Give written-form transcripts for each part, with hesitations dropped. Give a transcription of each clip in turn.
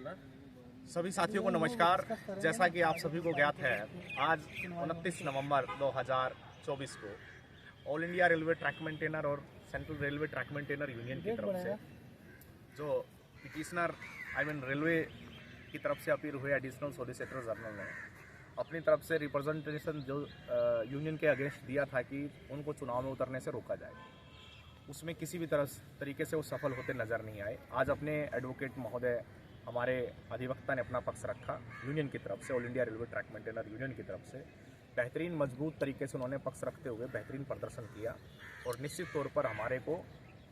सभी साथियों को नमस्कार। जैसा कि आप सभी को ज्ञात है, आज 29 नवंबर 2024 को all India railway track maintainer और central railway track maintainer union की तरफ से जो पिटिशनर रेलवे की तरफ से अपील हुए एडिशनल सॉलिसिटर जनरल ने अपनी तरफ से रिप्रेजेंटेशन जो यूनियन के अगेंस्ट दिया था कि उनको चुनाव में उतरने से रोका जाए, उसमें किसी भी तरीके से वो सफल होते नज़र नहीं आए। आज अपने एडवोकेट महोदय हमारे अधिवक्ता ने अपना पक्ष रखा यूनियन की तरफ से, all India railway track maintainer union की तरफ से बेहतरीन मजबूत तरीके से उन्होंने पक्ष रखते हुए बेहतरीन प्रदर्शन किया और निश्चित तौर पर हमारे को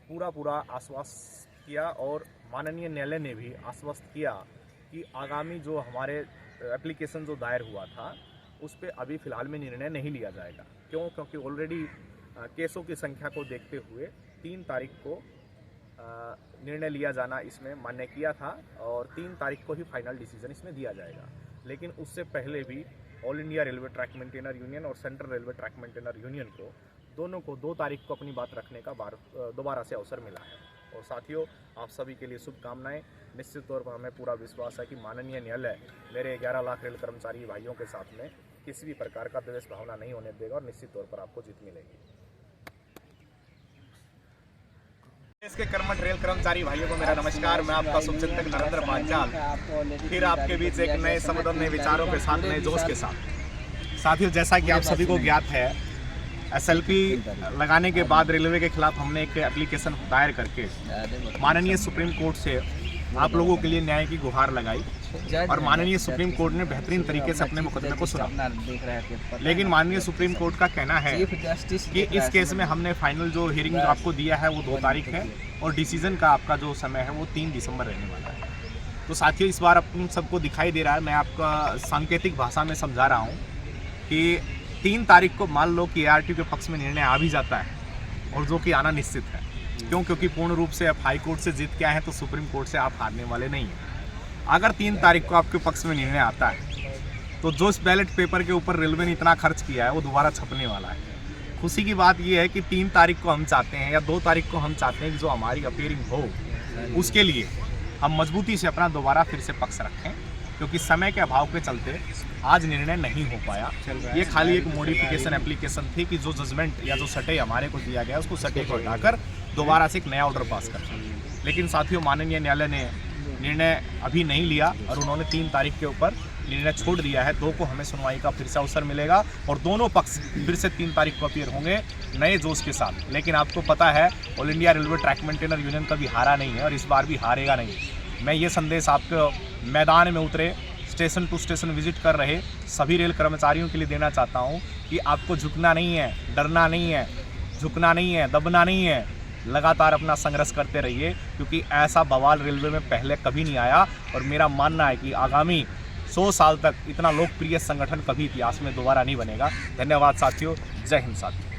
पूरा आश्वस्त किया और माननीय न्यायालय ने भी आश्वस्त किया कि आगामी जो हमारे एप्लीकेशन जो दायर हुआ था उस पर अभी फ़िलहाल में निर्णय नहीं लिया जाएगा। क्योंकि ऑलरेडी केसों की संख्या को देखते हुए 3 तारीख को निर्णय लिया जाना इसमें मान्य किया था और 3 तारीख को ही फाइनल डिसीजन इसमें दिया जाएगा। लेकिन उससे पहले भी all India railway track maintainer union और central railway track maintainer union को दोनों को 2 तारीख को अपनी बात रखने का दोबारा से अवसर मिला है। और साथियों, आप सभी के लिए शुभकामनाएं। निश्चित तौर पर हमें पूरा विश्वास है कि माननीय न्यायालय मेरे 11 लाख रेल कर्मचारी भाइयों के साथ में किसी भी प्रकार का द्वेष भावना नहीं होने देगा और निश्चित तौर पर आपको जीत मिलेगी। देश के कर्मठ रेल कर्मचारी भाइयों को मेरा नमस्कार। मैं आपका शुभचिंतक नरेंद्र पांचाल फिर आपके बीच एक नए शब्द और नए विचारों के साथ, नए जोश के साथ। साथियों, जैसा कि आप सभी को ज्ञात है, SLP लगाने के बाद रेलवे के खिलाफ हमने एक एप्लीकेशन दायर करके माननीय सुप्रीम कोर्ट से आप लोगों के लिए न्याय की गुहार लगाई और माननीय सुप्रीम कोर्ट ने बेहतरीन तरीके से अपने मुकदमे को सुना। लेकिन माननीय सुप्रीम कोर्ट का कहना है कि इस केस में हमने फाइनल जो हियरिंग आपको दिया है वो 2 तारीख है और डिसीजन का आपका जो समय है वो 3 दिसंबर रहने वाला है। तो साथियों, इस बार अपन सबको दिखाई दे रहा है, मैं आपका सांकेतिक भाषा में समझा रहा हूँ कि 3 तारीख को मान लो कि ARTU के पक्ष में निर्णय आ भी जाता है और जो कि आना निश्चित है। क्योंकि पूर्ण रूप से आप हाई कोर्ट से जीत के आए हैं तो सुप्रीम कोर्ट से आप हारने वाले नहीं हैं। अगर 3 तारीख को आपके पक्ष में निर्णय आता है तो जो इस बैलेट पेपर के ऊपर रेलवे ने इतना खर्च किया है वो दोबारा छपने वाला है। खुशी की बात ये है कि 3 तारीख को हम चाहते हैं या 2 तारीख को हम चाहते हैं कि जो हमारी अपीयरिंग हो उसके लिए हम मजबूती से अपना दोबारा फिर से पक्ष रखें, क्योंकि समय के अभाव के चलते आज निर्णय नहीं हो पाया। ये खाली एक मॉडिफिकेशन एप्लीकेशन थी कि जो जजमेंट या जो सटे हमारे को दिया गया उसको सटे को हटाकर दोबारा से एक नया ऑर्डर पास करना। लेकिन साथियों, माननीय न्यायालय ने निर्णय अभी नहीं लिया और उन्होंने 3 तारीख के ऊपर निर्णय छोड़ दिया है। 2 को हमें सुनवाई का फिर से अवसर मिलेगा और दोनों पक्ष फिर से 3 तारीख को अपीयर होंगे नए जोश के साथ। लेकिन आपको पता है, all India railway track maintainer union कभी हारा नहीं है और इस बार भी हारेगा नहीं। मैं ये संदेश आपको मैदान में उतरे, स्टेशन टू स्टेशन विजिट कर रहे सभी रेल कर्मचारियों के लिए देना चाहता हूँ कि आपको झुकना नहीं है, डरना नहीं है, झुकना नहीं है, दबना नहीं है। लगातार अपना संघर्ष करते रहिए, क्योंकि ऐसा बवाल रेलवे में पहले कभी नहीं आया और मेरा मानना है कि आगामी 100 साल तक इतना लोकप्रिय संगठन कभी इतिहास में दोबारा नहीं बनेगा। धन्यवाद साथियों। जय हिंद साथियों।